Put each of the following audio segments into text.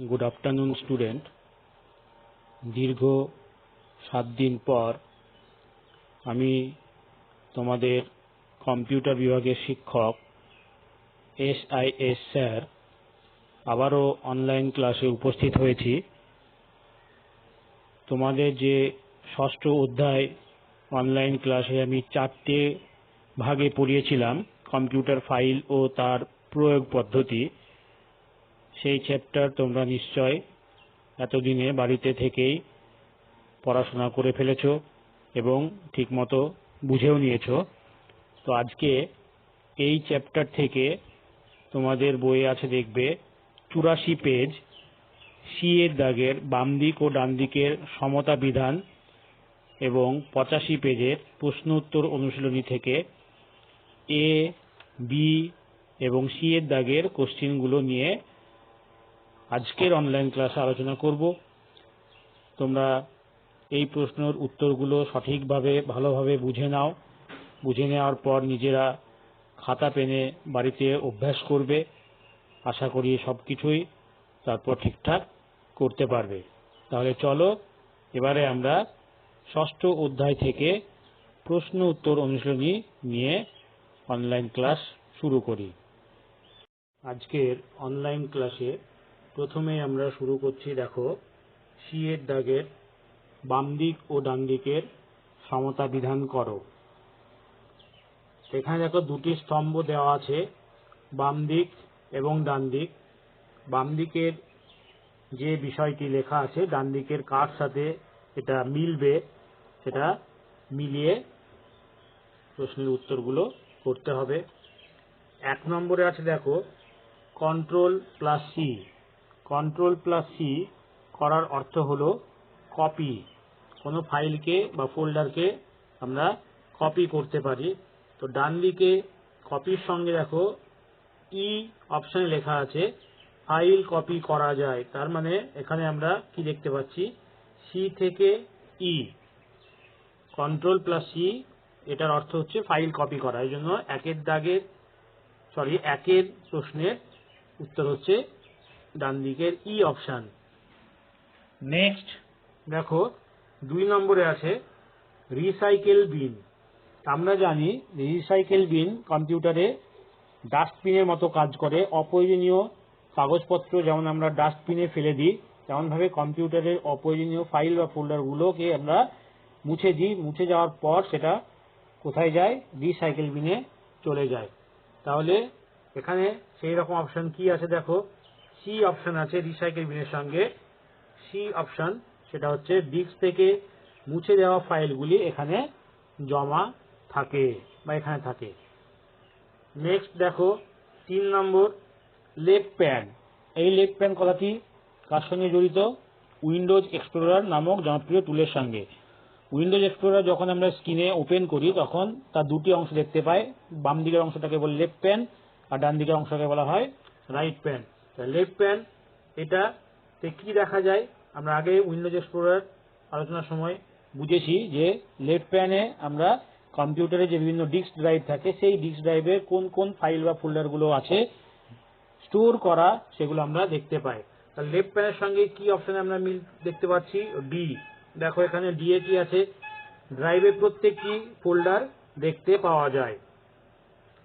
Good afternoon student. दीर्घ 7 दिन पर आमी तोमादेर कम्पिউটার विभागेर शिक्षक SIS सर आबारो अनलाइन क्लासे उपस्थित हয়েছি। तोमादेर जे षष्ठ अध्याय अनलाइन क्लासे आमी 4टे भागे पढ़िয়েছিলাম कम्पिউটার फाइल और तार प्रयोग पद्धति। সেই চ্যাপ্টার তোমরা নিশ্চয় এতদিনে বাড়িতে থেকেই পড়াশোনা করে ফেলেছো এবং ঠিকমতো বুঝেও নিয়েছো। তো আজকে এই চ্যাপ্টার থেকে তোমাদের বইয়ে আছে দেখবে 84 পেজ সি এর দাগের বাম দিক ও ডান দিকের সমতা বিধান এবং 85 পেজের প্রশ্ন উত্তর অনুশীলনী থেকে এ বি এবং সি এর দাগের কোশ্চেনগুলো নিয়ে আজকের অনলাইন ক্লাসে আলোচনা করব। তোমরা এই প্রশ্নের উত্তরগুলো সঠিকভাবে ভালোভাবে বুঝে নাও। বুঝে নেওয়ার পর নিজেরা খাতা পেনে বাড়িতে অভ্যাস করবে। আশা করি সবকিছুই তারপর ঠিকঠাক করতে পারবে। তাহলে চলো এবারে আমরা ষষ্ঠ অধ্যায় থেকে প্রশ্ন উত্তর অনুশীলনী নিয়ে অনলাইন ক্লাস শুরু করি। আজকের অনলাইন ক্লাসে প্রথমে আমরা শুরু করছি। দেখো সি এর দাগের বাম দিক ও ডান দিকের সমতা বিধান করো। এখানে দেখো দুটি স্তম্ভ দেওয়া আছে, বাম দিক এবং ডান দিক। বাম দিকের যে বিষয়টি লেখা আছে ডান দিকের কার সাথে এটা মিলবে সেটা মিলিয়ে প্রশ্নের উত্তরগুলো করতে হবে। 1 নম্বরে আছে দেখো control plus C. Control plus C করার অর্থ হলো কপি। কোনো ফাইলকে বা ফোল্ডারকে আমরা কপি করতে পারি। তো ডান দিকে কপির সঙ্গে দেখো ই অপশনে লেখা আছে ফাইল কপি করা যায়। তার মানে এখানে আমরা কি দেখতে পাচ্ছি, সি থেকে ই। কন্ট্রোল প্লাস সি এটার অর্থ হচ্ছে ফাইল কপি করা। এই জন্য একের প্রশ্নের উত্তর হচ্ছে ডান দিকের ই অপশন। নেক্সট দেখো 2 নম্বরে আছে রিসাইকেল বিন। আমরা জানি রিসাইকেল বিন কম্পিউটারে ডাস্টবিনের মতো কাজ করে। অপ্রয়োজনীয় কাগজপত্র যেমন আমরা ডাস্টবিনে ফেলে দিই, তেমনভাবে কম্পিউটারের অপ্রয়োজনীয় ফাইল বা ফোল্ডারগুলোকে আমরা মুছে দিই। মুছে যাওয়ার পর সেটা কোথায় যায়? রিসাইকেল বিনে চলে যায়। তাহলে এখানে সেই রকম অপশন কি আছে দেখো, সি অপশন আছে রিসাইকেল বিনের সঙ্গে। সি অপশন সেটা হচ্ছে ডিস্ক থেকে মুছে দেওয়া ফাইলগুলি এখানে জমা থাকে বা এখানে থাকে। নেক্সট দেখো 3 নম্বর লেফট প্যান। এই লেফট প্যান কথাটি কার সঙ্গে জড়িত? উইন্ডোজ এক্সপ্লোরার নামক জনপ্রিয় টুলের সঙ্গে। উইন্ডোজ এক্সপ্লোরার যখন আমরা স্ক্রিনে ওপেন করি তখন তার দুটি অংশ দেখতে পাই। বাম দিকের অংশটাকে বলে লেফট প্যান আর ডান দিকের অংশটাকে বলা হয় রাইট প্যান। লেফট প্যান এটাতে কি দেখা যায়? আমরা আগে উইন্ডোজ এক্সপ্লোরার আলোচনার সময় বুঝেছি যে লেফট প্যানে আমরা কম্পিউটারে যে বিভিন্ন ডিস্ক ড্রাইভ থাকে সেই ডিস্ক ড্রাইভে কোন কোন ফাইল বা ফোল্ডারগুলো আছে স্টোর করা সেগুলো আমরা দেখতে পাই। তাহলে লেফট প্যানের সঙ্গে কি অপশনে আমরা মিল দেখতে পাচ্ছি? ডি। দেখো এখানে ডি এ কি আছে? ড্রাইভে প্রত্যেকটি ফোল্ডার দেখতে পাওয়া যায়।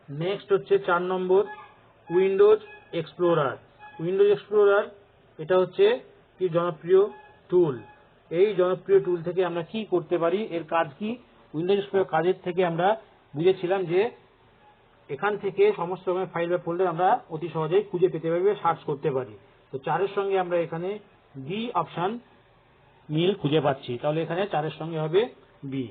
নেক্সট হচ্ছে 4 নম্বর উইন্ডোজ এক্সপ্লোরার। উইন্ডোজ এক্সপ্লোরার এটা হচ্ছে কি জনপ্রিয় টুল। এই জনপ্রিয় টুল থেকে আমরা কি করতে পারি, এর কাজ কি? উইন্ডোজ এক্সপ্লোরার কাজের থেকে আমরা বুঝেছিলাম যে এখান থেকে সমস্ত রকমের ফাইল বা ফোল্ডার আমরা অতি সহজেই খুঁজে পেতে পারি, সার্চ করতে পারি। তো 4 এর সঙ্গে আমরা এখানে বি অপশন মিল খুঁজে পাচ্ছি। তাহলে এখানে 4 এর সঙ্গে হবে বি।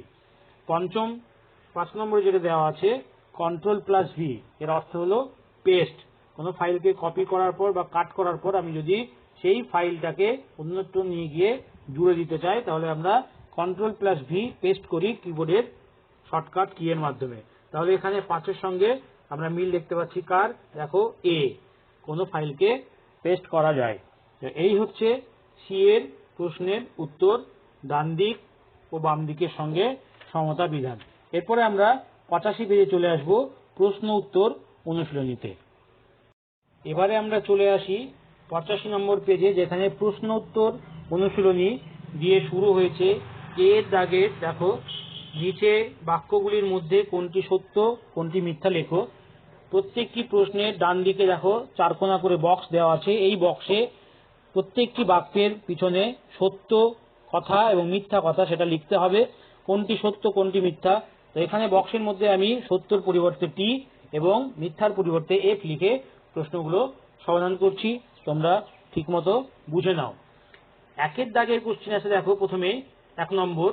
5 নম্বরে যেটা দেওয়া আছে কন্ট্রোল প্লাস ভি, এর অর্থ হলো পেস্ট। কোনো ফাইলকে কপি করার পর বা কাট করার পর আমি যদি সেই ফাইলটাকে অন্যত্র নিয়ে গিয়ে জুড়ে দিতে চাই তাহলে আমরা কন্ট্রোল প্লাস ভি পেস্ট করি কিবোর্ডের শর্টকাট কি এর মাধ্যমে। তাহলে এখানে 5 এর সঙ্গে আমরা মিল দেখতে পাচ্ছি কার? দেখো এ, কোনো ফাইলকে পেস্ট করা যায়। এই হচ্ছে সি এর প্রশ্নের উত্তর ডান দিক ও বাম দিকের সঙ্গে সমতা বিধান। এরপরে আমরা 85 পেজে চলে আসব প্রশ্ন উত্তর অনুশীলনীতে। এবারে আমরা চলে আসি 85 নম্বর পেজে, যেখানে প্রশ্ন উত্তর অনুশীলনী দিয়ে শুরু হয়েছে। এর দাগের দেখো নিচে বাক্যগুলির মধ্যে কোনটি সত্য কোনটি মিথ্যা লেখো। প্রত্যেকটি প্রশ্নের ডান দিকে দেখো চারকোনা করে বক্স দেওয়া আছে। এই বক্সে প্রত্যেকটি বাক্যের পিছনে সত্য কথা এবং মিথ্যা কথা সেটা লিখতে হবে, কোনটি সত্য কোনটি মিথ্যা। তো এখানে বক্সের মধ্যে আমি সত্যর পরিবর্তে টি এবং মিথ্যার পরিবর্তে এফ লিখে প্রশ্নগুলো সমাধান করছি, তোমরা ঠিকমতো বুঝে নাও। একের দাগের কোশ্চেন আছে দেখো, প্রথমে 1 নম্বর,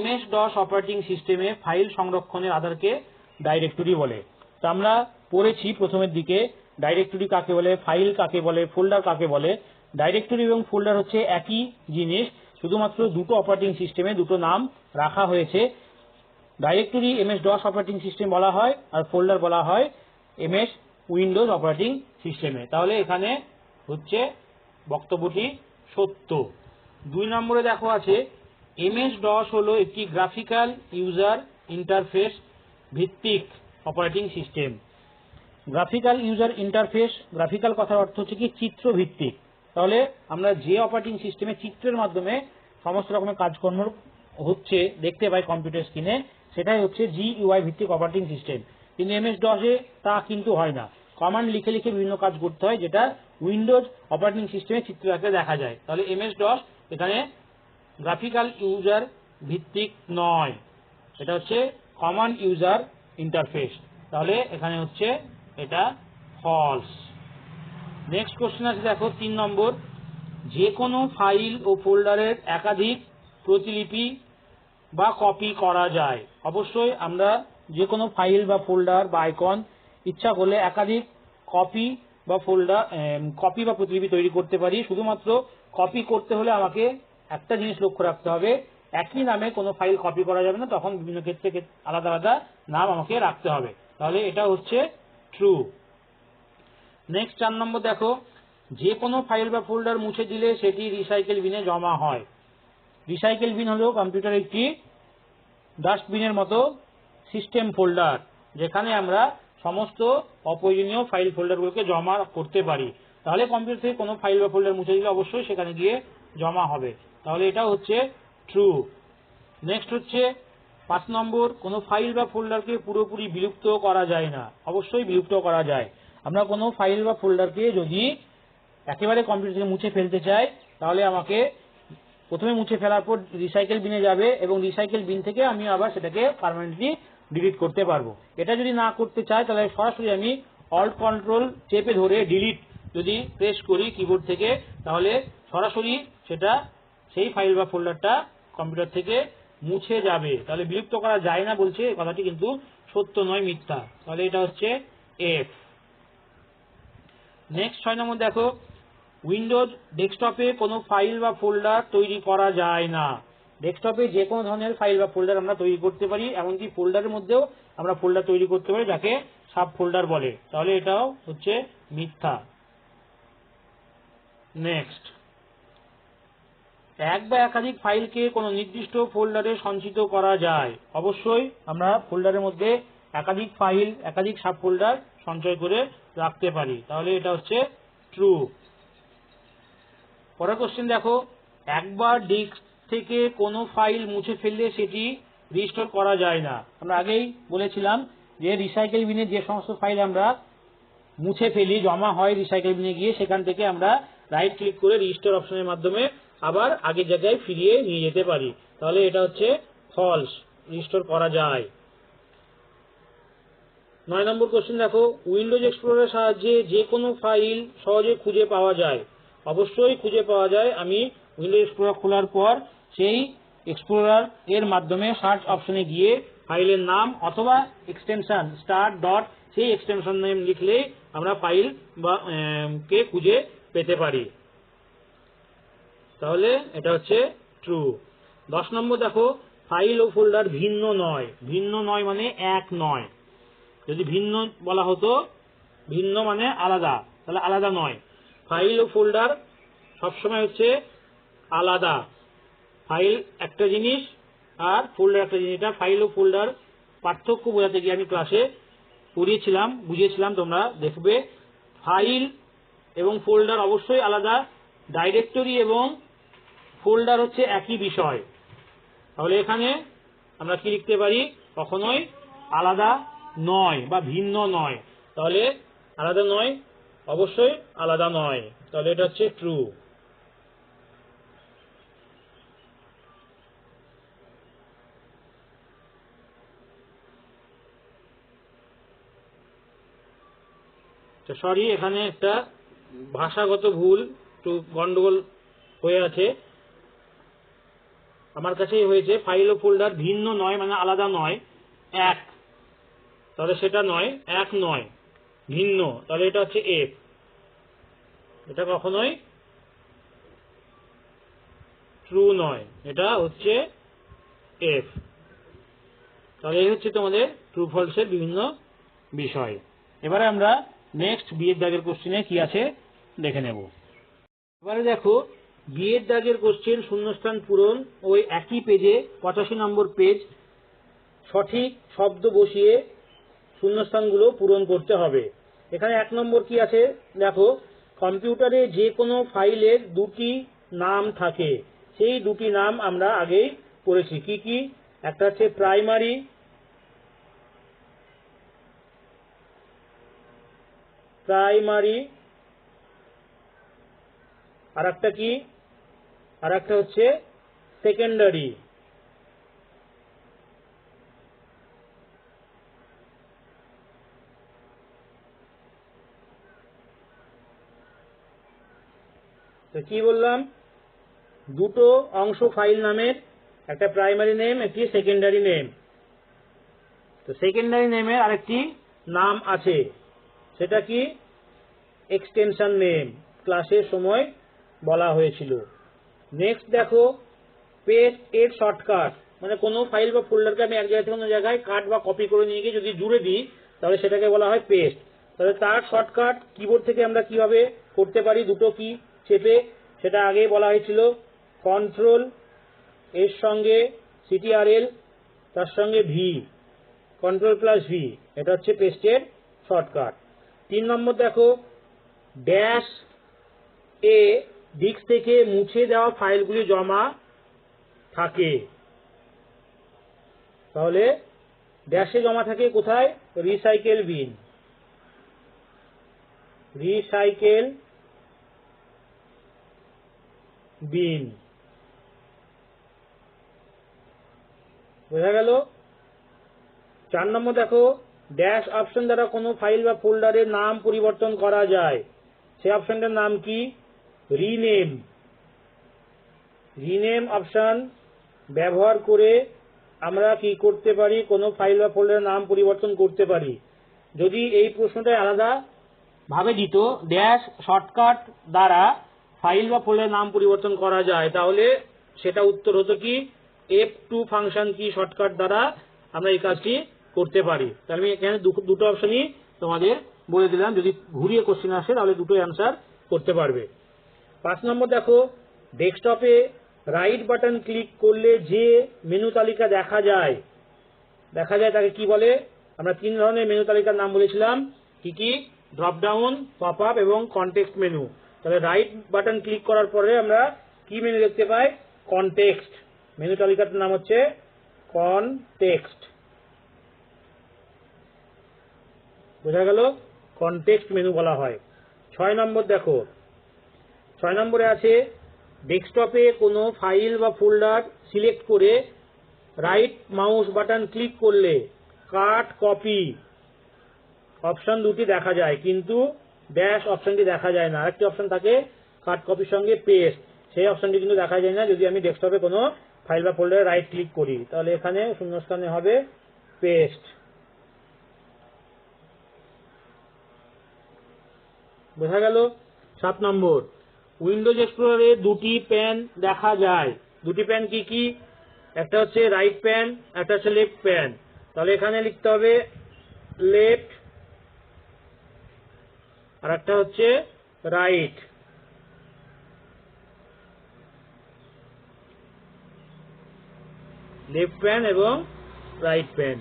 MS DOS অপারেটিং সিস্টেমে ফাইল সংরক্ষণের আধারকে ডাইরেক্টরি বলে। তো আমরা পড়েছি প্রথমের দিকে ডাইরেক্টরি কাকে বলে, ফাইল কাকে বলে, ফোল্ডার কাকে বলে। ডাইরেক্টরি এবং ফোল্ডার হচ্ছে একই জিনিস, শুধুমাত্র দুটো অপারেটিং সিস্টেমে দুটো নাম রাখা হয়েছে। Directory MS DOS operating system বলা হয় আর ফোল্ডার বলা হয় MS উইন্ডোজ অপারেটিং সিস্টেমে। তাহলে এখানে হচ্ছে বক্তব্যটি সত্য। 2 নম্বরে দেখো আছে, MS DOS হলো একটি গ্রাফিক্যাল ইউজার ইন্টারফেস ভিত্তিক operating system. Graphical user interface, graphical কথার অর্থ হচ্ছে কি চিত্র ভিত্তিক। তাহলে আমরা যে অপারেটিং সিস্টেমে চিত্রের মাধ্যমে সমস্ত রকমের কাজকর্ম হচ্ছে দেখতে পাই কম্পিউটার স্ক্রিনে, সেটাই হচ্ছে GUI ভিত্তিক অপারেটিং সিস্টেম। কিন্তু MS DOS এ তা কিন্তু হয় না, কমান্ড লিখে লিখে বিভিন্ন কাজ করতে হয়, যেটা উইন্ডোজ অপারেটিং সিস্টেমে চিত্র আকারে দেখা যায়। তাহলে MS DOS এখানে গ্রাফিক্যাল ইউজার ভিত্তিক নয়, এটা হচ্ছে কমন ইউজার ইন্টারফেস। তাহলে এখানে হচ্ছে এটা ফলস। নেক্সট কোশ্চেন আছে দেখো 3 নম্বর, যে কোনো ফাইল ও ফোল্ডারের একাধিক প্রতিলিপি বা কপি করা যায়। অবশ্যই আমরা যে কোনো ফাইল বা ফোল্ডার বা আইকন ইচ্ছা করলে একাধিক কপি বা ফোল্ডার কপি বা প্রতিলিপি তৈরি করতে পারি। শুধুমাত্র কপি করতে হলে আমাকে একটা জিনিস লক্ষ্য রাখতে হবে, একই নামে কোনো ফাইল কপি করা যাবে না, তখন বিভিন্ন ক্ষেত্রে আলাদা আলাদা নাম আমাকে রাখতে হবে। তাহলে এটা হচ্ছে ট্রু। নেক্সট 4 নম্বর দেখো, যে কোনো ফাইল বা ফোল্ডার মুছে দিলে সেটি রিসাইকেল বিনে জমা হয়। রিসাইকেল বিন হলো কম্পিউটার একটি ডাস্টবিনের মতো সিস্টেম ফোল্ডার, যেখানে আমরা সমস্ত অপ্রয়োজনীয় ফাইল ফোল্ডারগুলোকে জমা করতে পারি। তাহলে কম্পিউটার থেকে কোনো ফাইল বা ফোল্ডার মুছে দিলে অবশ্যই সেখানে গিয়ে জমা হবে। তাহলে এটা হচ্ছে ট্রু। নেক্সট হচ্ছে 5 নম্বর, কোনো ফাইল বা ফোল্ডারকে পুরোপুরি বিলুপ্ত করা যায় না। অবশ্যই বিলুপ্ত করা যায়। আমরা কোনো ফাইল বা ফোল্ডারকে যদি একেবারে কম্পিউটার থেকে মুছে ফেলতে চাই, তাহলে আমাকে প্রথমে মুছে ফেলার পর রিসাইকেল বিনে যাবে এবং রিসাইকেল বিন থেকে আমি আবার সেটাকে পার্মানেন্টলি ডিলিট করতে পারবো। এটা যদি না করতে চাই তাহলে সরাসরি আমি অল্ট কন্ট্রোল চেপে ধরে ডিলিট যদি প্রেস করি কিবোর্ড থেকে, তাহলে সরাসরি সেটা সেই ফাইল বা ফোল্ডারটা কম্পিউটার থেকে মুছে যাবে। তাহলে বিলুপ্ত করা যায় না বলছে, কথাটি কিন্তু সত্য নয়, মিথ্যা। তাহলে এটা হচ্ছে এফ। নেক্সট 6 নম্বর দেখো, উইন্ডোজ ডেস্কটপে কোনো ফাইল বা ফোল্ডার তৈরি করা যায় না। ডেস্কটপে যে কোনো ধরনের ফাইল বা ফোল্ডার আমরা তৈরি করতে পারি, এমনকি ফোল্ডারের মধ্যেও আমরা ফোল্ডার তৈরি করতে পারি, যাকে সাব ফোল্ডার বলে। তাহলে এটাও হচ্ছে মিথ্যা। নেক্সট, এক বা একাধিক ফাইলকে কোনো নির্দিষ্ট ফোল্ডারে সঞ্চিত করা যায়। অবশ্যই আমরা ফোল্ডারের মধ্যে একাধিক ফাইল একাধিক সাব ফোল্ডার সঞ্চয় করে রাখতে পারি। তাহলে এটা হচ্ছে ট্রু। পরের কোশ্চেন দেখো, একবার ডিস্ক থেকে কোনো ফাইল মুছে ফেললে সেটি রিস্টোর করা যায় না। আমরা আগেই বলেছিলাম যে রিসাইকেল বিনে যে সমস্ত ফাইল আমরা মুছে ফেলি, জমা হয় রিসাইকেল বিনে গিয়ে, সেখান থেকে আমরা রাইট ক্লিক করে রিস্টোর অপশনের মাধ্যমে আবার আগের জায়গায় ফিরিয়ে নিয়ে যেতে পারি। তাহলে এটা হচ্ছে ফলস, রিস্টোর করা যায়। 9 নম্বর কোশ্চেন দেখো, উইন্ডোজ এক্সপ্লোরারের সাহায্যে যে কোনো ফাইল সহজে খুঁজে পাওয়া যায়। অবশ্যই খুঁজে পাওয়া যায়। আমি উইন্ডোজ এক্সপ্লোরার খোলার পর সেই এক্সপ্লোরার এর মাধ্যমে সার্চ অপশনে গিয়ে ফাইলের নাম অথবা এক্সটেনশন স্টার্ট ডট, সেই এক্সটেনশন নেম লিখলেই আমরা ফাইল বা কে খুঁজে পেতে পারি। তাহলে এটা হচ্ছে ট্রু। 10 নম্বর দেখো, ফাইল ও ফোল্ডার ভিন্ন নয়। ভিন্ন নয় মানে এক নয়। যদি ভিন্ন বলা হতো, ভিন্ন মানে আলাদা, তাহলে আলাদা নয়। ফাইল ও ফোল্ডার সবসময় হচ্ছে আলাদা। ফাইল একটা জিনিস আর ফোল্ডার একটা জিনিস। এটা ফাইল ও ফোল্ডার পার্থক্য বোঝাতে গিয়ে আমি ক্লাসে পড়িয়েছিলাম, বুঝিয়েছিলাম, তোমরা দেখবে। ফাইল এবং ফোল্ডার অবশ্যই আলাদা, ডাইরেক্টরি এবং ফোল্ডার হচ্ছে একই বিষয়। তাহলে এখানে আমরা কি লিখতে পারি, কখনোই আলাদা নয় বা ভিন্ন নয়। তাহলে আলাদা নয়, অবশ্যই আলাদা নয়, তাহলে এটা হচ্ছে ট্রু। সরি, এখানে একটা ভাষাগত ভুল, একটু গন্ডগোল হয়ে আছে, আমার কাছেই হয়েছে। ফাইল ও ফোল্ডার ভিন্ন নয় মানে আলাদা নয়, এক, তাহলে সেটা নয়, এক নয়, ভিন্ন, তাহলে এটা হচ্ছে এফ। এটা কখনোই ট্রু নয়, এটা হচ্ছে এফ। তাহলে এই হচ্ছে তোমাদের ট্রু ফলসের বিভিন্ন বিষয়। এবারে আমরা নেক্সট বিয়ের দাগের কোশ্চেনে কি আছে দেখে নেব। এবারে দেখো, বিয়ের দাগের কোশ্চেন শূন্যস্থান পূরণ, ওই একই পেজে 85 নম্বর পেজ, সঠিক শব্দ বসিয়ে শূন্যস্থানগুলো পূরণ করতে হবে। এখানে 1 নম্বর কি আছে দেখো, কম্পিউটারে যে কোনো ফাইলের দুটি নাম থাকে, সেই দুটি নাম আমরা আগেই পড়েছি। কি কি? একটা হচ্ছে প্রাইমারি, আর একটা কি, আর একটা হচ্ছে সেকেন্ডারি। তো কি বললাম, দুটো অংশ ফাইল নামের, একটা প্রাইমারি নেম, একটি সেকেন্ডারি নেম। তো সেকেন্ডারি নেমের আরেকটি নাম আছে, সেটা কি, এক্সটেনশন নেম, ক্লাসের সময় বলা হয়েছিল। নেক্সট দেখো, পেস্ট এর শর্টকাট, মানে কোনো ফাইল বা ফোল্ডারকে আমি এক জায়গা থেকে অন্য জায়গায় কাট বা কপি করে নিয়ে গিয়ে যদি জুড়ে দিই, তাহলে সেটাকে বলা হয় পেস্ট। তাহলে তার শর্টকাট কিবোর্ড থেকে আমরা কিভাবে করতে পারি, দুটো কি চেপে, সেটা আগেই বলা হয়েছিল। কন্ট্রোল এর সঙ্গে CTRL, তার সঙ্গে ভি, কন্ট্রোল প্লাস ভি, এটা হচ্ছে পেস্টের শর্টকাট। 3 নম্বর দেখো, ড্যাশ এ ডিস্ক থেকে মুছে দেওয়া ফাইলগুলি জমা থাকে। তাহলে ড্যাশে জমা থাকে কোথায়, রিসাইকেল বিন, রিসাইকেল বিন, বোঝা গেল। 4 নম্বর দেখো, ড্যাশ অপশন দ্বারা কোনো ফাইল বা ফোল্ডারের নাম পরিবর্তন করা যায়, সেই অপশনটার নাম কি, রিনেম। রিনেম অপশন ব্যবহার করে আমরা কি করতে পারি, কোনো ফাইল বা ফোল্ডারের নাম পরিবর্তন করতে পারি। যদি এই প্রশ্নটা আলাদা ভাবে দিত, ড্যাশ শর্টকাট দ্বারা ফাইল বা ফোল্ডারের নাম পরিবর্তন করা যায়, তাহলে সেটা উত্তর হতো কি, F2 ফাংশন কি শর্টকাট দ্বারা আমরা এই কাজটি করতে পারি। তাহলে আমি এখানে দুটো অপশনই তোমাদের বলে দিলাম, যদি ঘুরিয়ে কোশ্চেন আসে তাহলে দুটোই অ্যান্সার করতে পারবে। 5 নম্বর দেখো, ডেস্কটপে রাইট বাটন ক্লিক করলে যে মেনু তালিকা দেখা যায় তাকে কি বলে। আমরা 3 ধরনের মেনু তালিকার নাম বলেছিলাম, কি কি, ড্রপ ডাউন, পপ আপ এবং কনটেক্সট মেনু। তাহলে রাইট বাটন ক্লিক করার পরে আমরা কি মেনু দেখতে পাই, কনটেক্সট। মেনু তালিকাটার নাম হচ্ছে কনটেক্সট, বোঝা গেল, কনটেক্সট মেনু বলা হয়। 6 নম্বর দেখো, 6 নম্বরে আছে, ডেস্কটপে কোনো ফাইল বা ফোল্ডার সিলেক্ট করে রাইট মাউস বাটন ক্লিক করলে কাট কপি অপশন দুটি দেখা যায়, কিন্তু ড্যাশ অপশনটি দেখা যায় না। আরেকটি অপশন থাকে কাট কপির সঙ্গে পেস্ট, সেই অপশনটি কিন্তু দেখা যায় না যদি আমি ডেস্কটপে কোনো ফাইল বা ফোল্ডারে রাইট ক্লিক করি। তাহলে এখানে শূন্যস্থানে হবে পেস্ট, বোঝা গেল। 7 নম্বর, উইন্ডোজ এক্সপ্লোরারে দুটি প্যান দেখা যায়, দুটি প্যান কি কি, একটা হচ্ছে রাইট প্যান, একটা হচ্ছে লেফট প্যান। তাহলে এখানে লিখতে হবে লেফট, আর একটা হচ্ছে রাইট। লেফট প্যান এবং রাইট প্যান।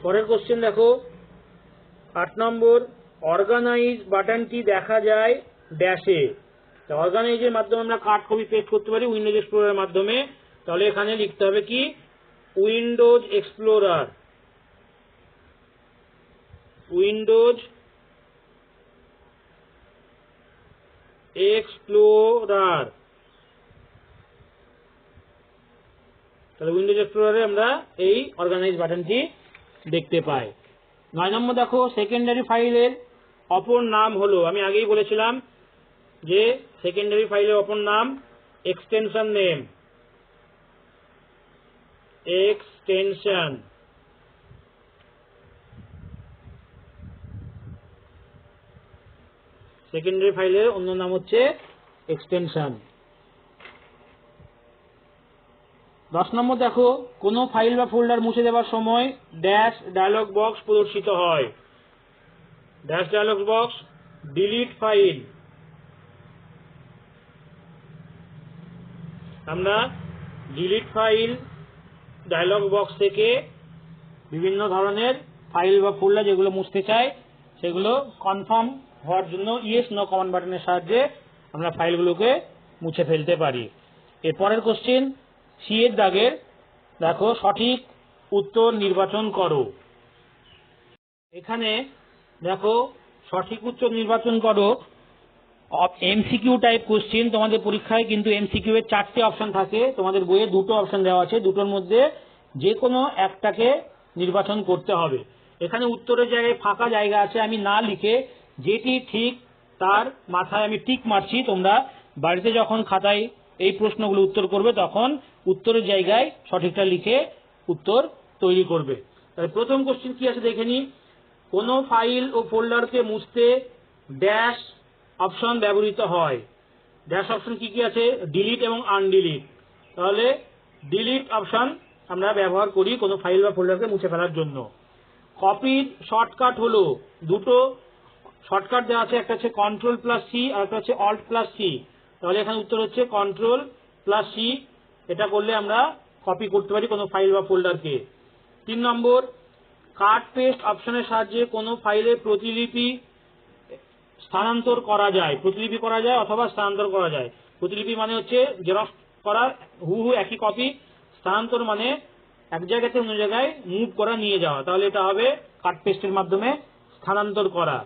পরের কোশ্চেন দেখো, 8 নম্বর, অর্গানাইজ বাটনটি দেখা যায় ড্যাশে। অর্গানাইজের মাধ্যমে আমরা কাট কপি পেস্ট করতে পারি উইন্ডোজ এক্সপ্লোরারের মাধ্যমে। তাহলে এখানে লিখতে হবে কি উইন্ডোজ এক্সপ্লোরার, উইন্ডোজ এক্সপ্লোরার। তাহলে উইন্ডোজ এক্সপ্লোরারে আমরা এই অর্গানাইজ বাটনটি দেখতে পাই। 9 নম্বর দেখো সেকেন্ডারি ফাইলের অপর নাম হলো, আমি আগেই বলেছিলাম যে সেকেন্ডারি ফাইলের অপর নাম এক্সটেনশন নেম, এক্সটেনশন। সেকেন্ডারি ফাইলের অন্য নাম হচ্ছে এক্সটেনশন। 10 নম্বর দেখো কোনো ফাইল বা ফোল্ডার মুছে দেওয়ার সময় ড্যাশ ডায়লগ বক্স প্রদর্শিত হয়। Dash dialogue box delete file. আমরা ডিলিট ফাইল ডায়লগ বক্স থেকে বিভিন্ন ধরনের ফাইল বা ফোল্ডার যেগুলো মুছতে চাই সেগুলো কনফার্ম হওয়ার জন্য ইয়েস নো কমান্ড বাটনের সাহায্যে আমরা ফাইলগুলোকে মুছে ফেলতে পারি। এরপরের কোশ্চেন সি এর দাগের দেখো সঠিক উত্তর নির্বাচন করো। এখানে দেখো সঠিক উত্তর নির্বাচন করো এমসিকিউ টাইপ কোশ্চেন। তোমাদের পরীক্ষায় কিন্তু এমসিকিউ এর 4টে অপশন থাকে, তোমাদের বইয়ে 2টো অপশন দেওয়া আছে, দুটোর মধ্যে যে কোনো একটাকে নির্বাচন করতে হবে। এখানে উত্তরের জায়গায় ফাঁকা জায়গা আছে, আমি না লিখে যেটি ঠিক তার মাথায় আমি টিক মারছি। তোমরা বাড়িতে যখন খাতায় এই প্রশ্নগুলো উত্তর করবে তখন উত্তরের জায়গায় সঠিকটা লিখে উত্তর তৈরি করবে। তাহলে প্রথম কোশ্চেন কি আছে দেখে নি। কোন ফাইল ও ফোল্ডারকে মুছতে ড্যাশ অপশন ব্যবহৃত হয়। ড্যাশ অপশন কি কি আছে, ডিলিট এবং আনডিলিট। তাহলে ডিলিট অপশন আমরা ব্যবহার করি কোনো ফাইল বা ফোল্ডারকে মুছে ফেলার জন্য। কপির শর্টকাট হলো, দুটো শর্টকাট দেওয়া আছে, একটা হচ্ছে Ctrl+C আর একটা হচ্ছে Alt+C। তাহলে এখানে উত্তর হচ্ছে Ctrl+C। এটা করলে আমরা কপি করতে পারি কোনো ফাইল বা ফোল্ডারকে। 3 নম্বর কাট পেস্ট অপশনের সাহায্যে কোনো ফাইলের প্রতিলিপি স্থানান্তর করা যায়, প্রতিলিপি করা যায় অথবা স্থানান্তর করা যায়। প্রতিলিপি মানে হচ্ছে জেরক্স করা হুবহু একই কপি, স্থানান্তর মানে এক জায়গা থেকে অন্য জায়গায় মুভ করা, নিয়ে যাওয়া। তাহলে এটা হবে কাট পেস্টের মাধ্যমে স্থানান্তর করা।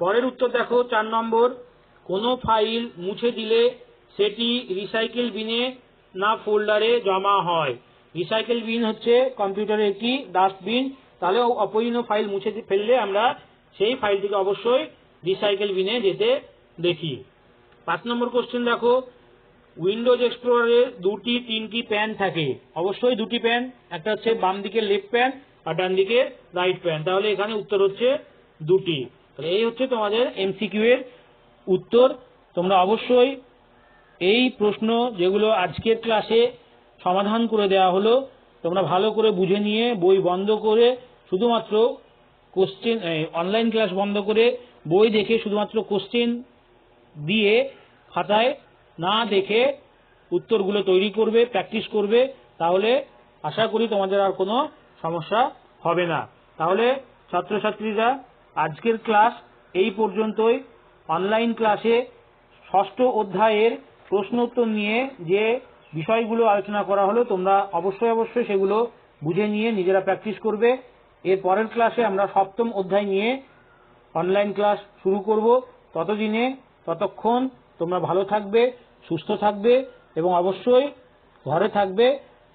পরের উত্তর দেখো 4 নম্বর কোনো ফাইল মুছে দিলে সেটি রিসাইকেল বিনে না ফোল্ডারে জমা হয়। রিসাইকেল বিন হচ্ছে কম্পিউটারের একটি ডাস্টবিন। তাহলে অপরিণীয় ফাইল মুছে ফেললে আমরা সেই ফাইলটিকে অবশ্যই রিসাইকেল বিনে যেতে দেখি। 5 নম্বর কোশ্চেন দেখো উইন্ডোজ এক্সপ্লোরারে 2টি 3টি প্যান থাকে, অবশ্যই 2টি প্যান, একটা হচ্ছে বাম দিকের লেফট প্যান আর ডান দিকে রাইট প্যান। তাহলে এখানে উত্তর হচ্ছে 2টি। এই হচ্ছে তোমাদের এমসিকিউ এর উত্তর। তোমরা অবশ্যই এই প্রশ্ন যেগুলো আজকের ক্লাসে সমাধান করে দেওয়া হলো তোমরা ভালো করে বুঝে নিয়ে বই বন্ধ করে শুধুমাত্র কোশ্চেন, অনলাইন ক্লাস বন্ধ করে বই দেখে শুধুমাত্র কোশ্চেন দিয়ে খাতায় না দেখে উত্তরগুলো তৈরি করবে, প্র্যাকটিস করবে। তাহলে আশা করি তোমাদের আর কোনো সমস্যা হবে না। তাহলে ছাত্রছাত্রীরা আজকের ক্লাস এই পর্যন্তই। অনলাইন ক্লাসে 6ষ্ঠ অধ্যায়ের প্রশ্ন উত্তর নিয়ে যে বিষয়গুলো আলোচনা করা হলো তোমরা অবশ্যই সেগুলো বুঝে নিয়ে নিজেরা প্র্যাকটিস করবে। এর পরের ক্লাসে আমরা 7ম অধ্যায় নিয়ে অনলাইন ক্লাস শুরু করব। ততক্ষণ তোমরা ভালো থাকবে, সুস্থ থাকবে এবং অবশ্যই ঘরে থাকবে।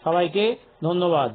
সবাইকে ধন্যবাদ।